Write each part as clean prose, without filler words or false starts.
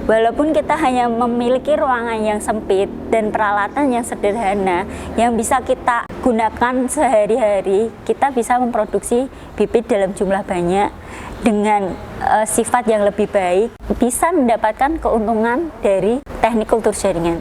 walaupun kita hanya memiliki ruangan yang sempit dan peralatan yang sederhana yang bisa kita gunakan sehari-hari, kita bisa memproduksi bibit dalam jumlah banyak dengan sifat yang lebih baik, bisa mendapatkan keuntungan dari teknik kultur jaringan.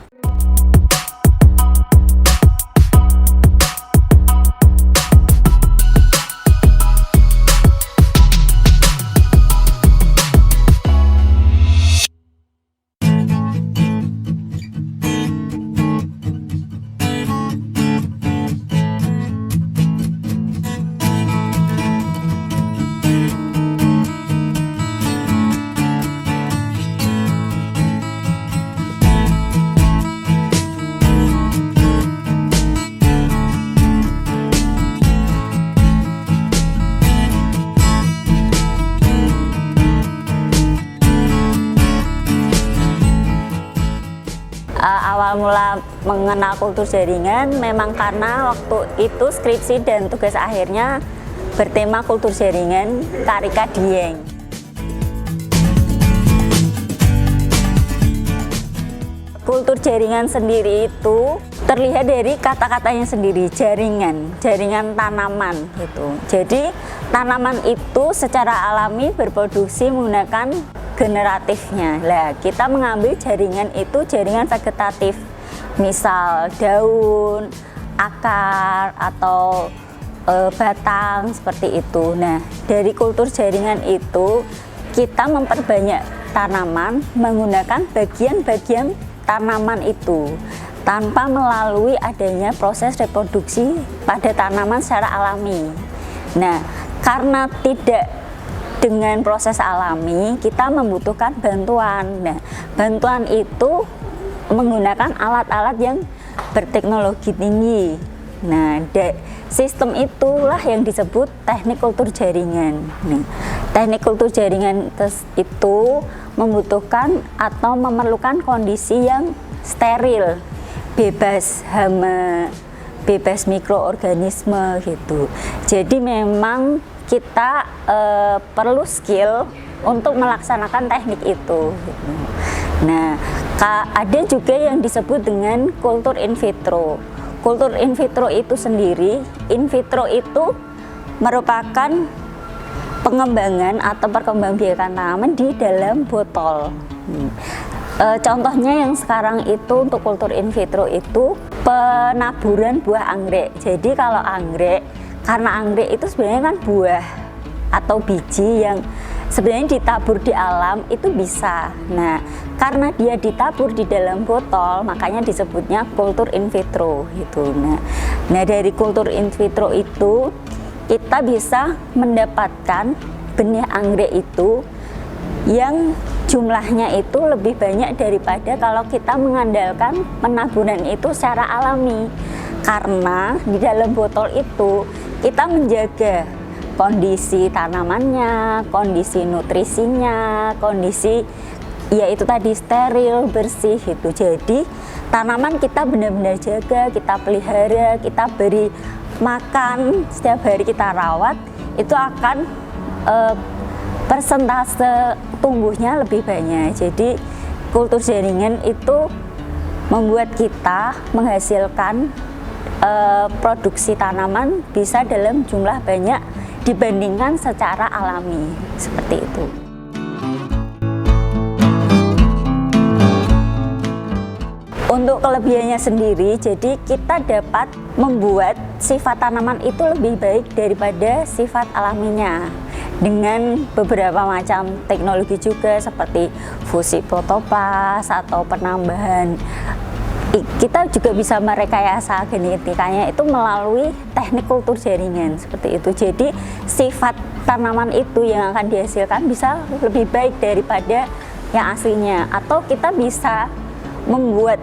Awal mula mengenal kultur jaringan memang karena waktu itu skripsi dan tugas akhirnya bertema kultur jaringan Karika Dieng. Kultur jaringan sendiri itu terlihat dari kata-katanya sendiri, jaringan tanaman gitu. Jadi tanaman itu secara alami berproduksi menggunakan generatifnya. Lah, kita mengambil jaringan itu jaringan vegetatif, misal daun, akar atau batang seperti itu. Nah, dari kultur jaringan itu kita memperbanyak tanaman menggunakan bagian-bagian tanaman itu tanpa melalui adanya proses reproduksi pada tanaman secara alami. Nah, karena tidak dengan proses alami, kita membutuhkan bantuan. Nah, bantuan itu menggunakan alat-alat yang berteknologi tinggi. Nah, sistem itulah yang disebut teknik kultur jaringan. Nah, teknik kultur jaringan itu membutuhkan atau memerlukan kondisi yang steril, bebas hama, bebas mikroorganisme gitu. Jadi memang kita perlu skill untuk melaksanakan teknik itu. Nah, ada juga yang disebut dengan kultur in vitro. Kultur in vitro itu sendiri, in vitro itu merupakan pengembangan atau perkembangbiakan tanaman di dalam botol. Contohnya yang sekarang itu untuk kultur in vitro itu penaburan buah anggrek. Jadi kalau anggrek, karena anggrek itu sebenarnya kan buah atau biji yang sebenarnya ditabur di alam itu bisa. Nah, karena dia ditabur di dalam botol, makanya disebutnya kultur in vitro gitu. Nah, dari kultur in vitro itu kita bisa mendapatkan benih anggrek itu yang jumlahnya itu lebih banyak daripada kalau kita mengandalkan penaburan itu secara alami. Karena di dalam botol itu kita menjaga kondisi tanamannya, kondisi nutrisinya, kondisi yaitu tadi steril, bersih gitu. Jadi tanaman kita benar-benar jaga, kita pelihara, kita beri makan, setiap hari kita rawat, itu akan persentase tumbuhnya lebih banyak. Jadi kultur jaringan itu membuat kita menghasilkan produksi tanaman bisa dalam jumlah banyak dibandingkan secara alami, seperti itu. Untuk kelebihannya sendiri, jadi kita dapat membuat sifat tanaman itu lebih baik daripada sifat alaminya dengan beberapa macam teknologi juga seperti fusi protopas atau penambahan. Kita juga bisa merekayasa genetikanya itu melalui teknik kultur jaringan seperti itu. Jadi sifat tanaman itu yang akan dihasilkan bisa lebih baik daripada yang aslinya. Atau kita bisa membuat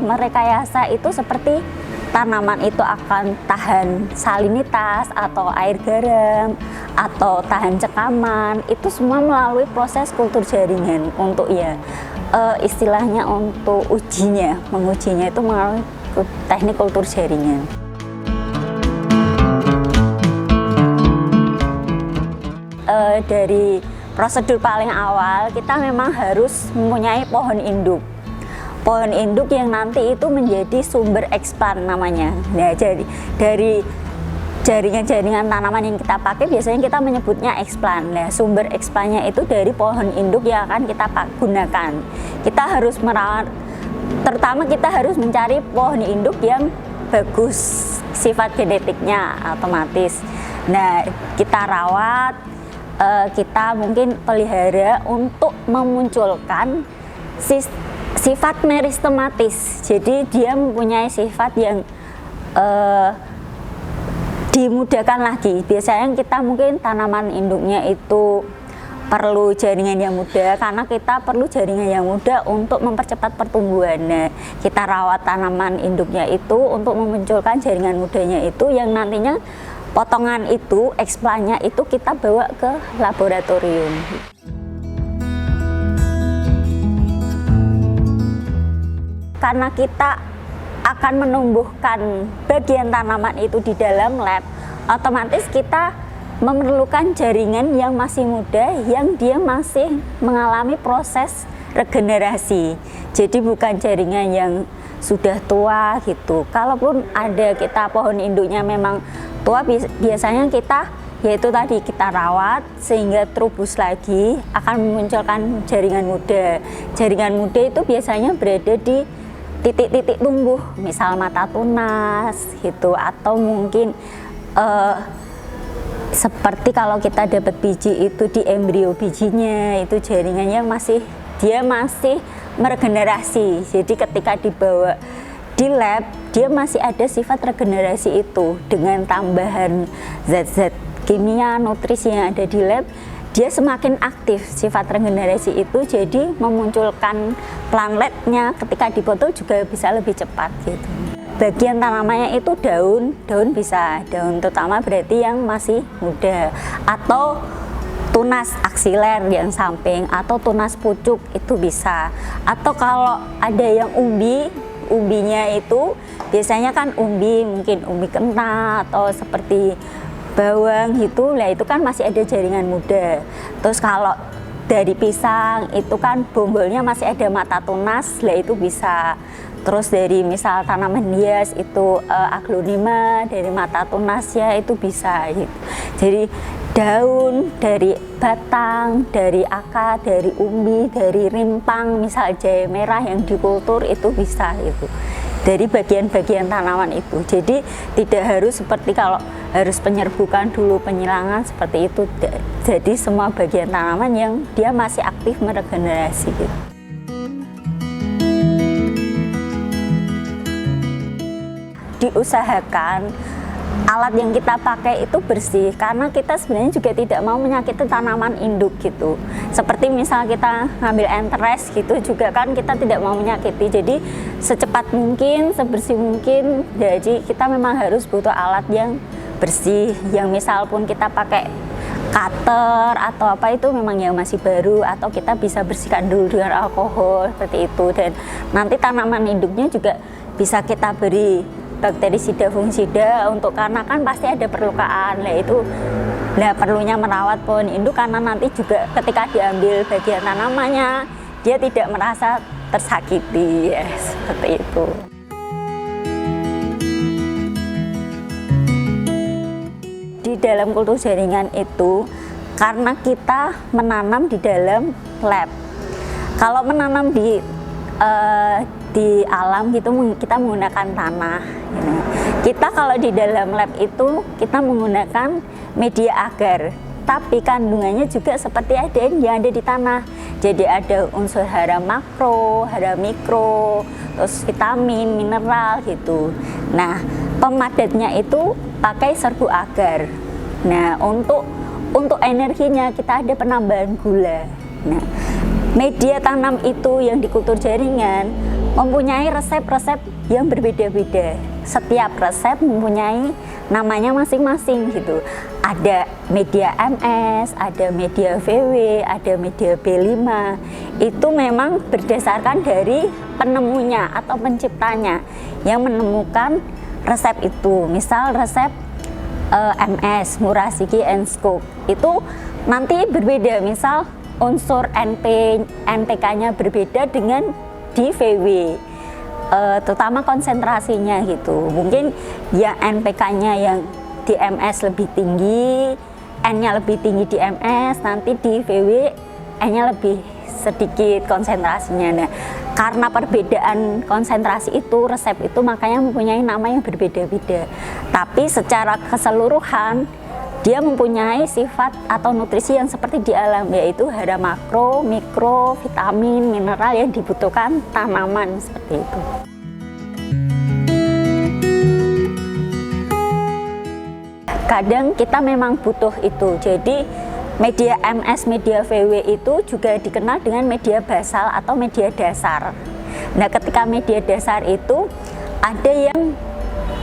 merekayasa itu seperti tanaman itu akan tahan salinitas atau air garam atau tahan cekaman. Itu semua melalui proses kultur jaringan untuk istilahnya untuk mengujinya itu melalui teknik kultur jaringan. Dari prosedur paling awal kita memang harus mempunyai pohon induk. Pohon induk yang nanti itu menjadi sumber eksplan namanya. Nah, jadi dari jaringan-jaringan tanaman yang kita pakai biasanya kita menyebutnya eksplan. Nah, sumber eksplannya itu dari pohon induk yang akan kita gunakan. Kita harus merawat, terutama kita harus mencari pohon induk yang bagus sifat genetiknya otomatis. Nah, kita rawat, kita mungkin pelihara untuk memunculkan sifat meristematis. Jadi dia mempunyai sifat yang dimudahkan lagi. Biasanya kita mungkin tanaman induknya itu perlu jaringan yang mudah, karena kita perlu jaringan yang mudah untuk mempercepat pertumbuhan. Nah, kita rawat tanaman induknya itu untuk memunculkan jaringan mudanya itu, yang nantinya potongan itu, eksplannya itu kita bawa ke laboratorium. Karena kita akan menumbuhkan bagian tanaman itu di dalam lab, otomatis kita memerlukan jaringan yang masih muda, yang dia masih mengalami proses regenerasi. Jadi bukan jaringan yang sudah tua gitu. Kalaupun ada kita pohon induknya memang tua, biasanya kita yaitu tadi kita rawat sehingga terubus lagi, akan memunculkan jaringan muda. Jaringan muda itu biasanya berada di titik-titik tumbuh, misal mata tunas gitu, atau mungkin seperti kalau kita dapat biji itu di embrio bijinya, itu jaringannya dia masih meregenerasi. Jadi ketika dibawa di lab, dia masih ada sifat regenerasi itu dengan tambahan zat-zat kimia, nutrisi yang ada di lab, dia semakin aktif sifat regenerasi itu, jadi memunculkan plantletnya ketika dipotong juga bisa lebih cepat gitu. Bagian tanamannya itu daun bisa, daun terutama berarti yang masih muda, atau tunas aksiler yang samping, atau tunas pucuk itu bisa. Atau kalau ada yang umbinya itu biasanya kan mungkin umbi kentang atau seperti bawang gitu, lah itu kan masih ada jaringan muda. Terus kalau dari pisang itu kan bombolnya masih ada mata tunas, lah itu bisa. Terus dari misal tanaman hias itu aglonema dari mata tunasnya itu bisa gitu. Jadi daun, dari batang, dari akar, dari umbi, dari rimpang, misal jahe merah yang dikultur itu bisa itu. Dari bagian-bagian tanaman itu. Jadi tidak harus seperti kalau harus penyerbukan dulu, penyilangan seperti itu. Jadi semua bagian tanaman yang dia masih aktif meregenerasi gitu. Diusahakan alat yang kita pakai itu bersih, karena kita sebenarnya juga tidak mau menyakiti tanaman induk gitu. Seperti misal kita ngambil enteres gitu juga kan kita tidak mau menyakiti. Jadi secepat mungkin, sebersih mungkin. Jadi kita memang harus butuh alat yang bersih, yang misal pun kita pakai cutter atau apa itu memang yang masih baru, atau kita bisa bersihkan dulu dengan alkohol seperti itu. Dan nanti tanaman induknya juga bisa kita beri bakterisida fungisida untuk, karena kan pasti ada perlukaan. Nah perlunya merawat pohon induk karena nanti juga ketika diambil bagian tanamannya dia tidak merasa tersakiti ya, seperti itu. Di dalam kultur jaringan itu karena kita menanam di dalam lab. Kalau menanam di alam gitu kita menggunakan tanah. Kita kalau di dalam lab itu kita menggunakan media agar, tapi kandungannya juga seperti yang ada di tanah. Jadi ada unsur hara makro, hara mikro, terus vitamin, mineral gitu. Nah, pemadatnya itu pakai serbuk agar. Nah, untuk energinya kita ada penambahan gula. Nah, media tanam itu yang dikultur jaringan mempunyai resep-resep yang berbeda-beda. Setiap resep mempunyai namanya masing-masing gitu. Ada media MS, ada media VW, ada media B5. Itu memang berdasarkan dari penemunya atau penciptanya yang menemukan resep itu. Misal resep MS, Murasaki and Scoop itu nanti berbeda, misal unsur NPK-nya berbeda dengan di VW, terutama konsentrasinya gitu. Mungkin ya NPK-nya yang di MS lebih tinggi, N-nya lebih tinggi di MS, nanti di VW N-nya lebih sedikit konsentrasinya. Nah, karena perbedaan konsentrasi itu, resep itu makanya mempunyai nama yang berbeda-beda. Tapi secara keseluruhan dia mempunyai sifat atau nutrisi yang seperti di alam, yaitu ada makro, mikro, vitamin, mineral yang dibutuhkan tanaman seperti itu. Kadang kita memang butuh itu. Jadi media MS, media VW itu juga dikenal dengan media basal atau media dasar. Nah, ketika media dasar itu ada yang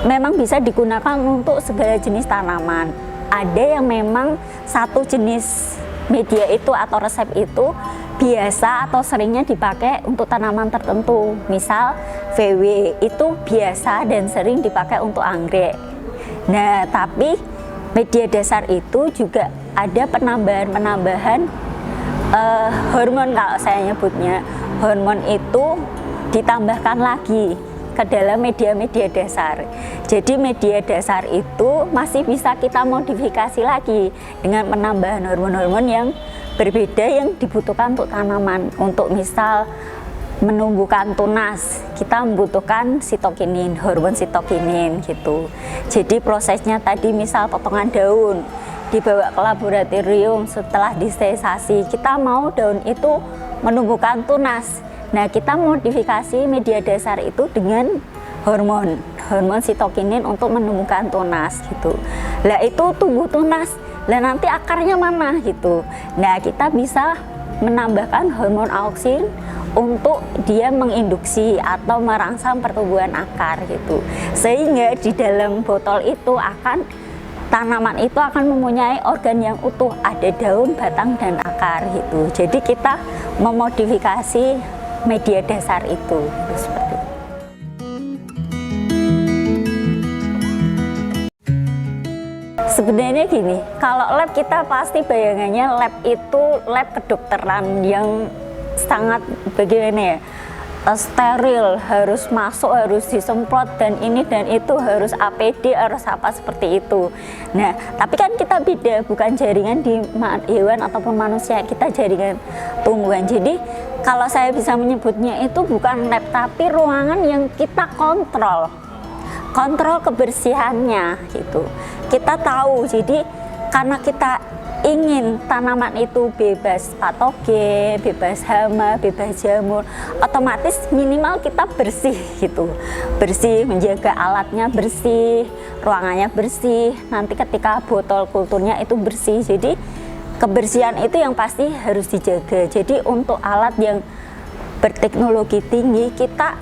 memang bisa digunakan untuk segala jenis tanaman. Ada yang memang satu jenis media itu atau resep itu biasa atau seringnya dipakai untuk tanaman tertentu. Misal VW itu biasa dan sering dipakai untuk anggrek. Nah, tapi media dasar itu juga ada penambahan hormon, kalau saya nyebutnya. Hormon itu ditambahkan lagi ke dalam media-media dasar. Jadi media dasar itu masih bisa kita modifikasi lagi dengan penambahan hormon-hormon yang berbeda yang dibutuhkan untuk tanaman. Untuk misal menumbuhkan tunas, kita membutuhkan sitokinin, hormon sitokinin gitu. Jadi prosesnya tadi misal potongan daun dibawa ke laboratorium, setelah disterilisasi kita mau daun itu menumbuhkan tunas. Nah, kita modifikasi media dasar itu dengan hormon sitokinin untuk menumbuhkan tunas gitu. Lah itu tumbuh tunas, lah nanti akarnya mana gitu. Nah, kita bisa menambahkan hormon auksin untuk dia menginduksi atau merangsang pertumbuhan akar gitu. Sehingga di dalam botol itu tanaman itu akan mempunyai organ yang utuh, ada daun, batang, dan akar gitu. Jadi kita memodifikasi media dasar itu seperti itu. Sebenarnya gini, kalau lab kita pasti bayangannya lab itu lab kedokteran yang sangat bagaimana ya, steril, harus masuk, harus disemprot, dan ini dan itu, harus APD, harus apa seperti itu. Nah, tapi kan kita beda, bukan jaringan di hewan ataupun manusia, kita jaringan tumbuhan. Jadi kalau saya bisa menyebutnya itu bukan lab, tapi ruangan yang kita kontrol kebersihannya gitu. Kita tahu, jadi karena kita ingin tanaman itu bebas patogen, bebas hama, bebas jamur, otomatis minimal kita bersih gitu. Bersih, menjaga alatnya bersih, ruangannya bersih, nanti ketika botol kulturnya itu bersih. Jadi kebersihan itu yang pasti harus dijaga. Jadi untuk alat yang berteknologi tinggi, kita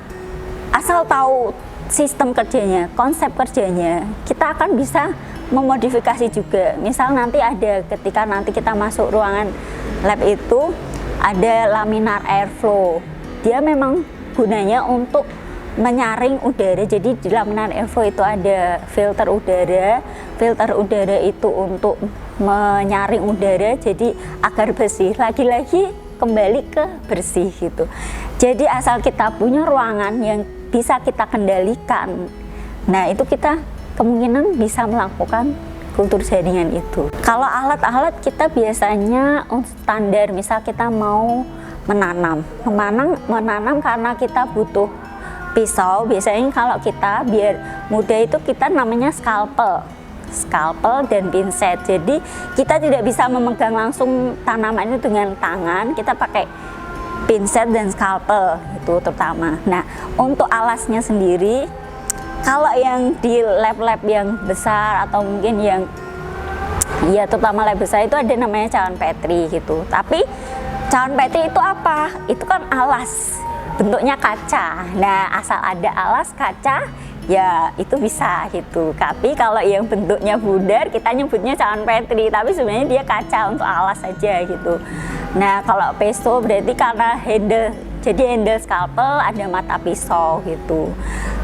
asal tahu sistem kerjanya, konsep kerjanya, kita akan bisa memodifikasi juga. Misal nanti ada, ketika nanti kita masuk ruangan lab itu ada laminar airflow, dia memang gunanya untuk menyaring udara. Jadi di laminar airflow itu ada filter udara itu untuk menyaring udara, jadi agar bersih, lagi-lagi kembali ke bersih gitu. Jadi asal kita punya ruangan yang bisa kita kendalikan, nah itu kita kemungkinan bisa melakukan kultur jaringan itu. Kalau alat-alat kita biasanya standar, misal kita mau menanam karena kita butuh pisau. Biasanya kalau kita biar mudah itu kita namanya scalpel dan pinset. Jadi kita tidak bisa memegang langsung tanaman itu dengan tangan, kita pakai pinset dan scalpel itu terutama. Nah, untuk alasnya sendiri, kalau yang di lab-lab yang besar atau mungkin yang ya terutama lab besar itu ada namanya cawan Petri gitu. Tapi cawan Petri itu apa? Itu kan alas, bentuknya kaca. Nah, asal ada alas kaca ya itu bisa gitu. Tapi kalau yang bentuknya bundar kita nyebutnya cawan Petri, tapi sebenarnya dia kaca untuk alas saja gitu. Nah, kalau pesto berarti karena handle, jadi handle scalpel, ada mata pisau gitu.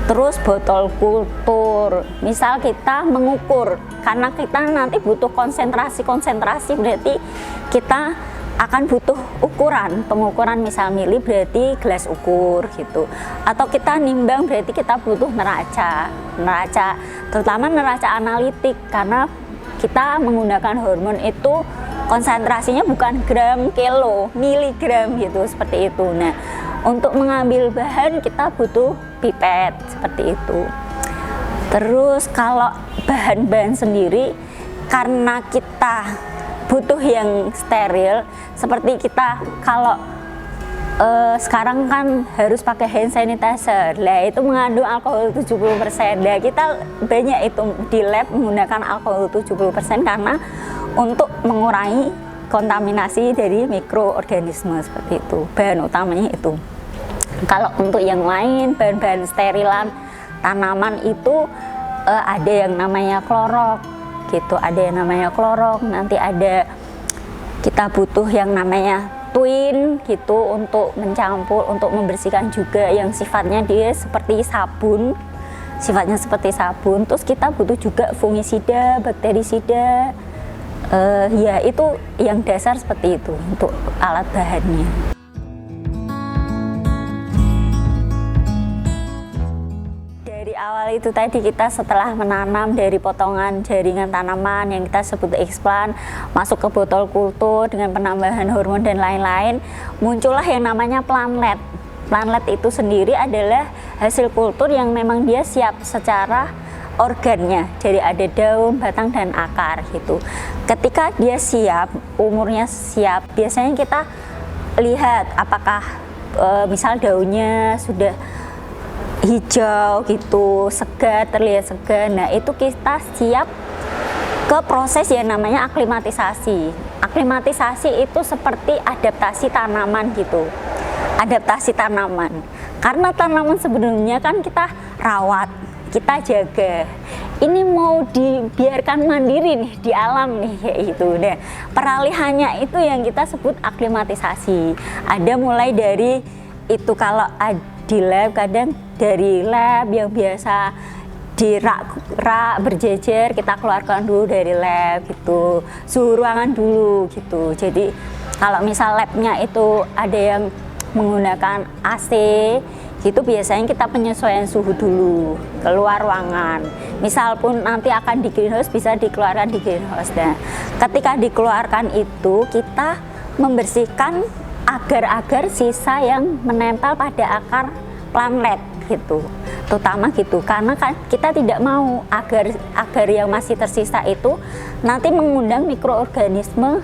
Terus botol kultur, misal kita mengukur, karena kita nanti butuh konsentrasi, berarti kita akan butuh pengukuran misal mili berarti gelas ukur gitu, atau kita nimbang berarti kita butuh neraca, terutama neraca analitik, karena kita menggunakan hormon itu konsentrasinya bukan gram, kilo, miligram gitu, seperti itu. Nah, untuk mengambil bahan kita butuh pipet seperti itu. Terus kalau bahan-bahan sendiri, karena kita butuh yang steril, seperti kita kalau sekarang kan harus pakai hand sanitizer, lah itu mengandung alkohol 70%. Nah, kita banyak itu di lab menggunakan alkohol 70% karena untuk mengurangi kontaminasi dari mikroorganisme, seperti itu. Bahan utamanya itu. Kalau untuk yang lain, bahan-bahan sterilan tanaman itu ada yang namanya klorok gitu, nanti ada kita butuh yang namanya twin gitu untuk mencampur, untuk membersihkan juga, yang sifatnya dia seperti sabun, terus kita butuh juga fungisida, bakterisida, ya itu yang dasar seperti itu untuk alat bahannya. Awal itu tadi kita setelah menanam dari potongan jaringan tanaman yang kita sebut explant, masuk ke botol kultur dengan penambahan hormon dan lain-lain, muncullah yang namanya plantlet. Plantlet itu sendiri adalah hasil kultur yang memang dia siap secara organnya, jadi ada daun, batang, dan akar gitu. Ketika dia siap, umurnya siap, biasanya kita lihat apakah misal daunnya sudah hijau gitu, segar, terlihat segar. Nah, itu kita siap ke proses yang namanya aklimatisasi. Aklimatisasi itu seperti adaptasi tanaman gitu. Adaptasi tanaman. Karena tanaman sebelumnya kan kita rawat, kita jaga. Ini mau dibiarkan mandiri nih di alam nih, kayak gitu. Nah, peralihannya itu yang kita sebut aklimatisasi. Ada mulai dari itu, kalau di lab kadang dari lab yang biasa di rak berjejer, kita keluarkan dulu dari lab gitu, suhu ruangan dulu gitu. Jadi kalau misal labnya itu ada yang menggunakan AC gitu, biasanya kita penyesuaian suhu dulu keluar ruangan. Misal pun nanti akan di greenhouse, bisa dikeluarkan di greenhouse. Nah, ketika dikeluarkan itu kita membersihkan agar-agar sisa yang menempel pada akar plantlet gitu, terutama gitu, karena kita tidak mau agar yang masih tersisa itu nanti mengundang mikroorganisme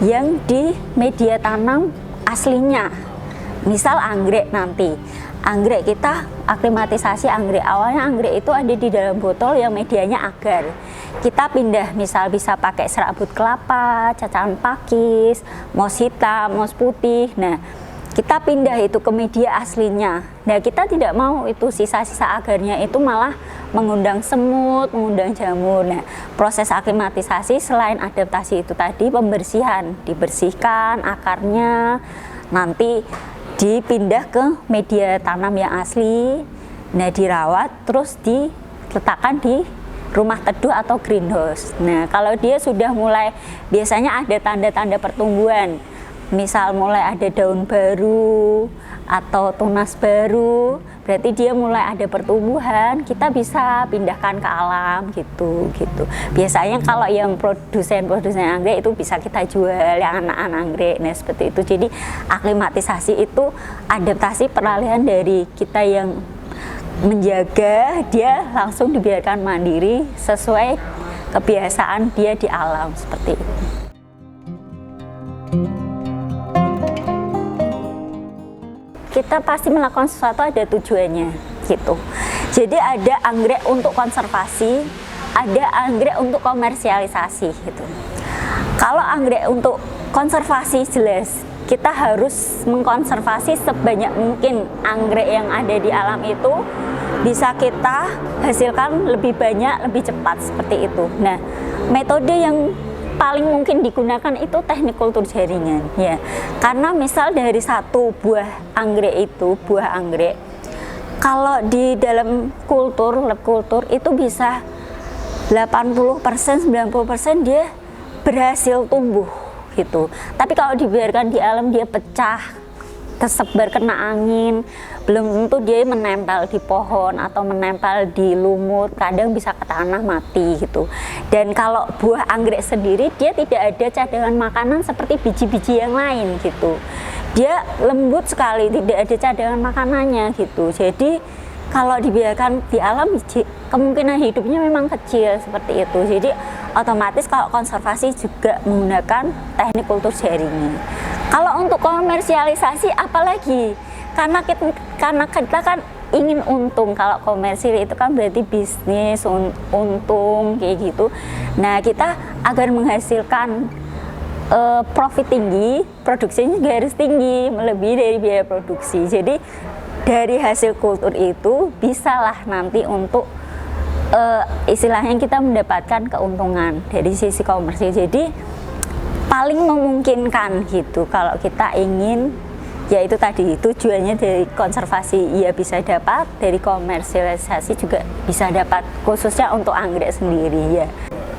yang di media tanam aslinya. Misal anggrek, nanti anggrek kita aklimatisasi anggrek, awalnya anggrek itu ada di dalam botol yang medianya agar, kita pindah, misal bisa pakai serabut kelapa, cacahan pakis, moss hitam, moss putih. Nah, kita pindah itu ke media aslinya. Nah, kita tidak mau itu sisa-sisa agarnya itu malah mengundang semut, mengundang jamur. Nah, proses aklimatisasi selain adaptasi itu tadi, pembersihan, dibersihkan akarnya, nanti dipindah ke media tanam yang asli, nah dirawat, terus diletakkan di rumah teduh atau greenhouse. Nah, kalau dia sudah mulai, biasanya ada tanda-tanda pertumbuhan, misal mulai ada daun baru atau tunas baru, berarti dia mulai ada pertumbuhan, kita bisa pindahkan ke alam gitu. Biasanya kalau yang produsen anggrek itu bisa kita jual, yang anak-anak anggrek. Nah, seperti itu. Jadi aklimatisasi itu adaptasi peralihan dari kita yang menjaga, dia langsung dibiarkan mandiri sesuai kebiasaan dia di alam, seperti itu. Kita pasti melakukan sesuatu ada tujuannya gitu. Jadi ada anggrek untuk konservasi, ada anggrek untuk komersialisasi gitu. Kalau anggrek untuk konservasi, jelas kita harus mengkonservasi sebanyak mungkin anggrek yang ada di alam itu, bisa kita hasilkan lebih banyak, lebih cepat, seperti itu. Nah, metode yang paling mungkin digunakan itu teknik kultur jaringan, ya. Karena misal dari satu buah anggrek itu, Kalau di dalam lab kultur itu bisa 80%, 90% dia berhasil tumbuh gitu. Tapi kalau dibiarkan di alam dia pecah, tersebar kena angin, belum tentu dia menempel di pohon atau menempel di lumut, kadang bisa ke tanah mati gitu. Dan kalau buah anggrek sendiri dia tidak ada cadangan makanan seperti biji-biji yang lain gitu. Dia lembut sekali, tidak ada cadangan makanannya gitu. Jadi kalau dibiarkan di alam kemungkinan hidupnya memang kecil seperti itu. Jadi otomatis kalau konservasi juga menggunakan teknik kultur jaringan. Kalau untuk komersialisasi apalagi, karena kita kan ingin untung. Kalau komersil itu kan berarti bisnis, untung kayak gitu. Nah kita agar menghasilkan profit tinggi, produksinya juga harus tinggi, melebihi dari biaya produksi. Jadi dari hasil kultur itu bisalah nanti untuk istilahnya kita mendapatkan keuntungan dari sisi komersil. Jadi paling memungkinkan gitu kalau kita ingin, yaitu tadi tujuannya dari konservasi ya bisa dapat, dari komersialisasi juga bisa dapat, khususnya untuk anggrek sendiri ya.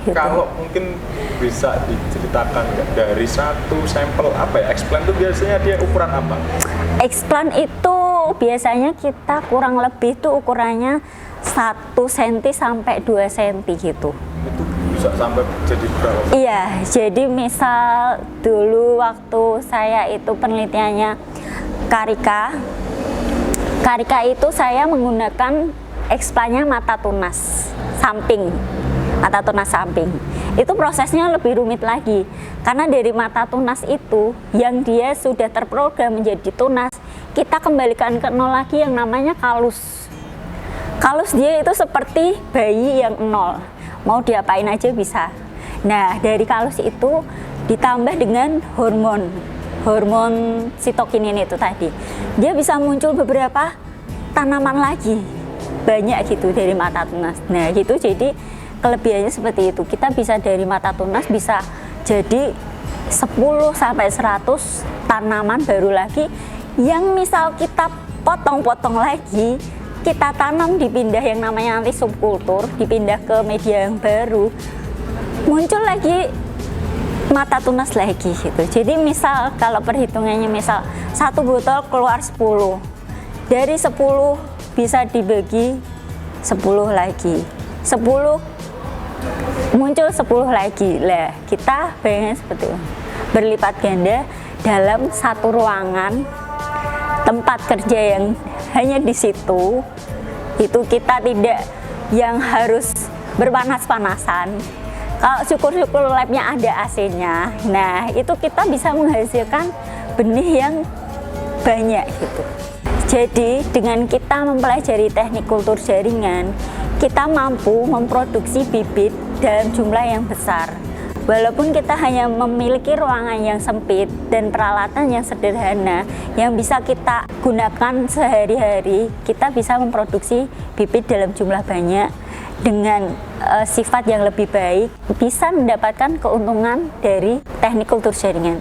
Gitu. Kalau mungkin bisa diceritakan dari satu sampel explant itu biasanya dia ukuran apa? Explant itu biasanya kita kurang lebih tuh ukurannya 1 cm sampai 2 cm gitu. Itu bisa sampai jadi berapa? Iya, jadi misal dulu waktu saya itu penelitiannya karika itu saya menggunakan explantnya mata tunas samping. Itu prosesnya lebih rumit lagi, karena dari mata tunas itu yang dia sudah terprogram menjadi tunas, kita kembalikan ke nol lagi yang namanya kalus. Kalus dia itu seperti bayi yang nol, mau diapain aja bisa. Nah dari kalus itu ditambah dengan hormon sitokinin itu tadi, dia bisa muncul beberapa tanaman lagi, banyak gitu dari mata tunas. Nah gitu, jadi kelebihannya seperti itu. Kita bisa dari mata tunas bisa jadi 10 sampai 100 tanaman baru lagi yang misal kita potong-potong lagi, kita tanam, dipindah yang namanya nanti subkultur, dipindah ke media yang baru, muncul lagi mata tunas lagi gitu. Jadi misal kalau perhitungannya misal 1 botol keluar 10, dari 10 bisa dibagi 10 lagi, 10 muncul 10 lagi lah. Kita bayangin seperti itu, berlipat ganda dalam satu ruangan tempat kerja yang hanya di situ. Itu kita tidak yang harus berpanas-panasan. Kalau syukur-syukur labnya ada AC-nya, nah itu kita bisa menghasilkan benih yang banyak gitu. Jadi dengan kita mempelajari teknik kultur jaringan, kita mampu memproduksi bibit dalam jumlah yang besar. Walaupun kita hanya memiliki ruangan yang sempit dan peralatan yang sederhana yang bisa kita gunakan sehari-hari, kita bisa memproduksi bibit dalam jumlah banyak dengan sifat yang lebih baik, bisa mendapatkan keuntungan dari teknik kultur jaringan.